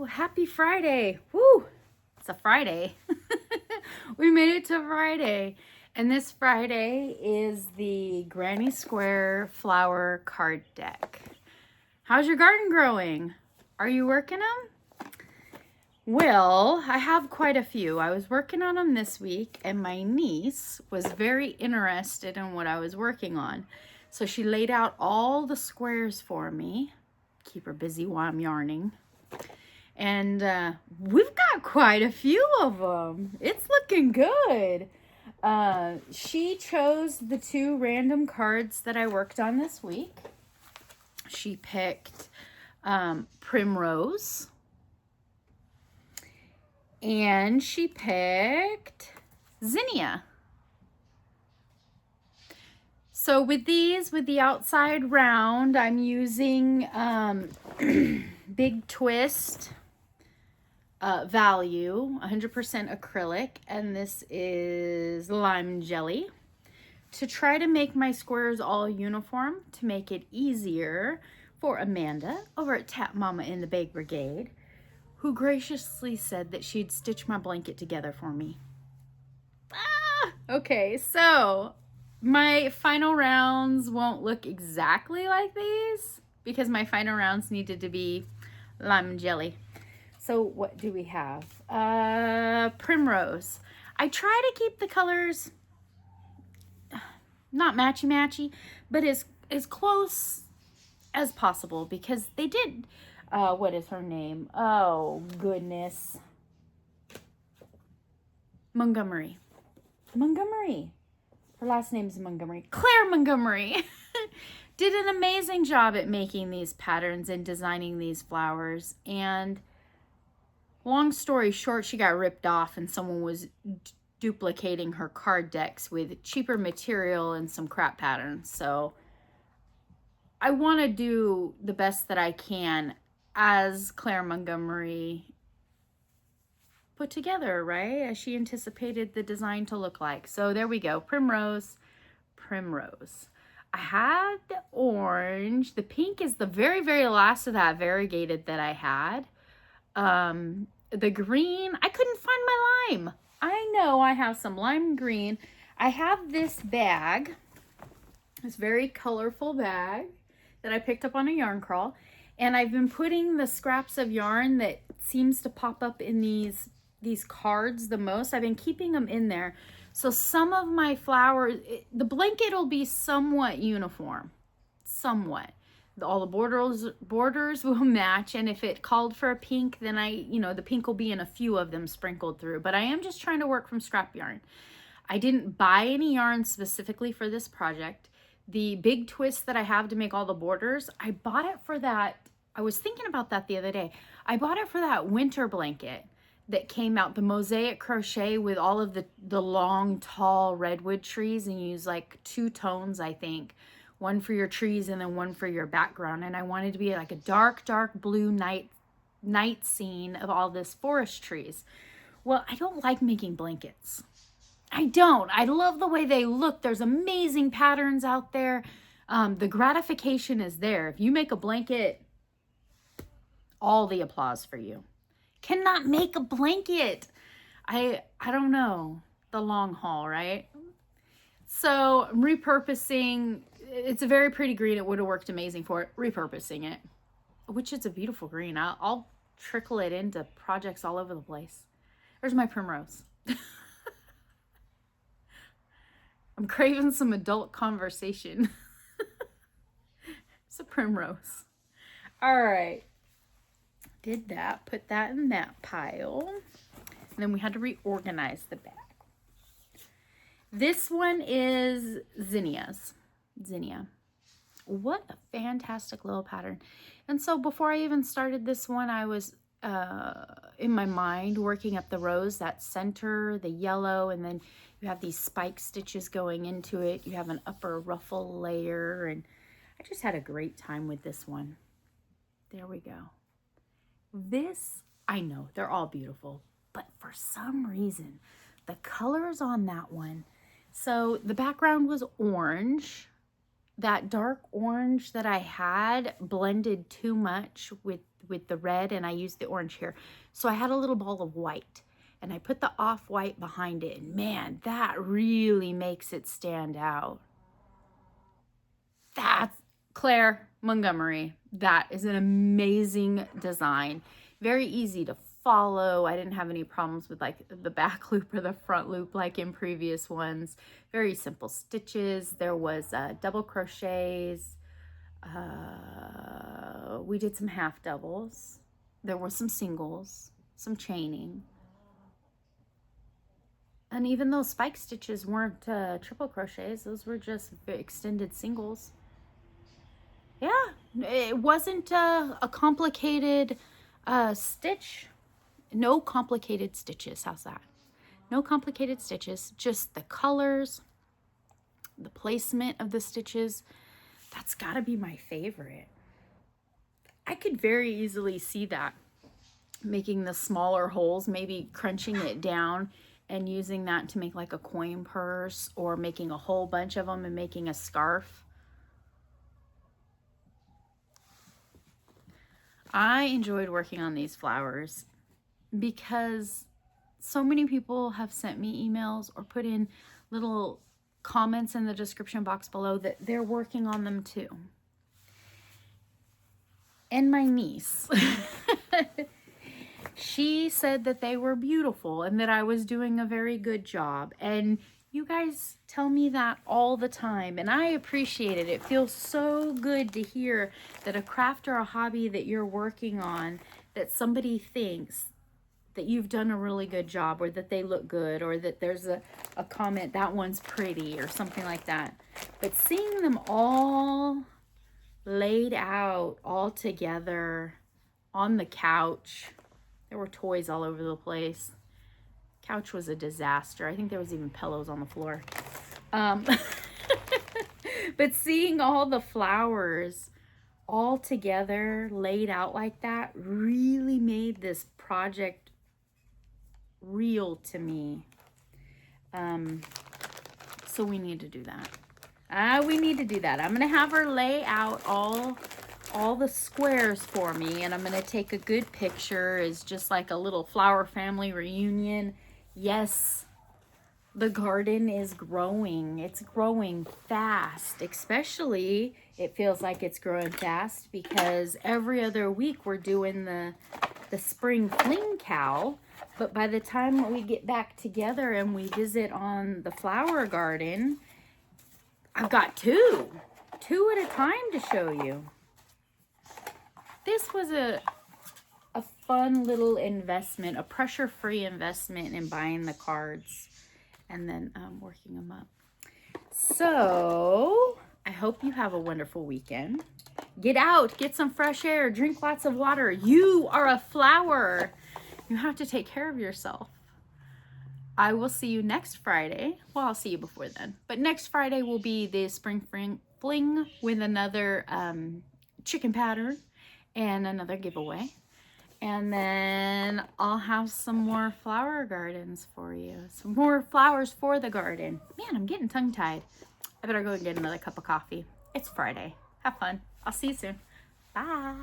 Happy Friday. Woo! It's a Friday. We made it to Friday. And this Friday is the Granny Square flower card deck. How's your garden growing? Are you working them? Well, I have quite a few. I was working on them this week, and my niece was very interested in what I was working on. So she laid out all the squares for me. Keep her busy while I'm yarning. And we've got quite a few of them. It's looking good. She chose the 2 random cards that I worked on this week. She picked Primrose. And she picked Zinnia. So with these, with the outside round, I'm using Big Twist Value, 100% acrylic, and this is Lime Jelly, to try to make my squares all uniform, to make it easier for Amanda over at Tap Mama in the Bake Brigade, who graciously said that she'd stitch my blanket together for me. Okay, so my final rounds won't look exactly like these because my final rounds needed to be Lime Jelly. So what do we have? Primrose. I try to keep the colors not matchy-matchy, but as close as possible because they did, what is her name? Oh, goodness. Montgomerie. Her last name is Montgomerie. Claire Montgomerie did an amazing job at making these patterns and designing these flowers. And long story short, she got ripped off and someone was duplicating her card decks with cheaper material and some crap patterns. So I want to do the best that I can as Claire Montgomerie put together, right? As she anticipated the design to look like. So there we go. Primrose. I had the orange. The pink is the very, very last of that variegated that I had. The green, I couldn't find my lime. I know I have some lime green. I have this bag, this very colorful bag that I picked up on a yarn crawl. And I've been putting the scraps of yarn that seems to pop up in these cards the most. I've been keeping them in there. So some of my flowers, the blanket will be somewhat uniform. Somewhat. All the borders will match, and if it called for a pink, then the pink will be in a few of them sprinkled through. But I am just trying to work from scrap yarn. I didn't buy any yarn specifically for this project. The Big Twist that I have to make all the borders, I bought it for that. I was thinking about that the other day. I bought it for that winter blanket that came out, the Mosaic Crochet with all of the long, tall redwood trees, and you use like 2 tones, I think. One for your trees and then one for your background. And I wanted to be like a dark, dark blue night scene of all this forest trees. Well, I don't like making blankets. I don't. I love the way they look. There's amazing patterns out there. The gratification is there. If you make a blanket, all the applause for you. Cannot make a blanket. I don't know. The long haul, right? So I'm repurposing. It's a very pretty green. It would have worked amazing for it. Repurposing it, which is a beautiful green. I'll trickle it into projects all over the place. There's my primrose. I'm craving some adult conversation. It's a primrose. All right. Did that. Put that in that pile. And then we had to reorganize the bag. This one is Zinnia. What a fantastic little pattern. And so before I even started this one, I was in my mind working up the rose, that center, the yellow, and then you have these spike stitches going into it. You have an upper ruffle layer, and I just had a great time with this one. There we go. This, I know, they're all beautiful, but for some reason, the colors on that one, so the background was orange. That dark orange that I had blended too much with with the red, and I used the orange here. So I had a little ball of white, and I put the off-white behind it, and man, that really makes it stand out. That's Claire Montgomerie. That is an amazing design. Very easy to follow. I didn't have any problems with like the back loop or the front loop like in previous ones. Very simple stitches. There was double crochets. We did some half doubles. There were some singles, some chaining. And even those spike stitches weren't triple crochets. Those were just extended singles. Yeah, it wasn't a complicated stitch. No complicated stitches. How's that? No complicated stitches, just the colors, the placement of the stitches. That's gotta be my favorite. I could very easily see that, making the smaller holes, maybe crunching it down and using that to make like a coin purse, or making a whole bunch of them and making a scarf. I enjoyed working on these flowers because so many people have sent me emails or put in little comments in the description box below that they're working on them too. And my niece, she said that they were beautiful and that I was doing a very good job. And you guys tell me that all the time, and I appreciate it. It feels so good to hear that a craft or a hobby that you're working on, that somebody thinks that you've done a really good job, or that they look good, or that there's a comment, that one's pretty, or something like that. But seeing them all laid out all together on the couch, there were toys all over the place. Couch was a disaster. I think there was even pillows on the floor. But seeing all the flowers all together laid out like that really made this project real to me. So we need to do that. We need to do that. I'm gonna have her lay out all the squares for me, and I'm gonna take a good picture. It's just like a little flower family reunion. Yes, the garden is growing. It's growing fast. Especially, it feels like it's growing fast because every other week we're doing the spring fling cow. But by the time we get back together and we visit on the flower garden, I've got two at a time to show you. This was a fun little investment, a pressure-free investment in buying the cards and then working them up. So I hope you have a wonderful weekend. Get out, get some fresh air, drink lots of water. You are a flower. You have to take care of yourself. I will see you next Friday. Well, I'll see you before then. But next Friday will be the spring fling with another chicken pattern and another giveaway. And then I'll have some more flower gardens for you. Some more flowers for the garden. Man, I'm getting tongue-tied. I better go and get another cup of coffee. It's Friday. Have fun. I'll see you soon. Bye.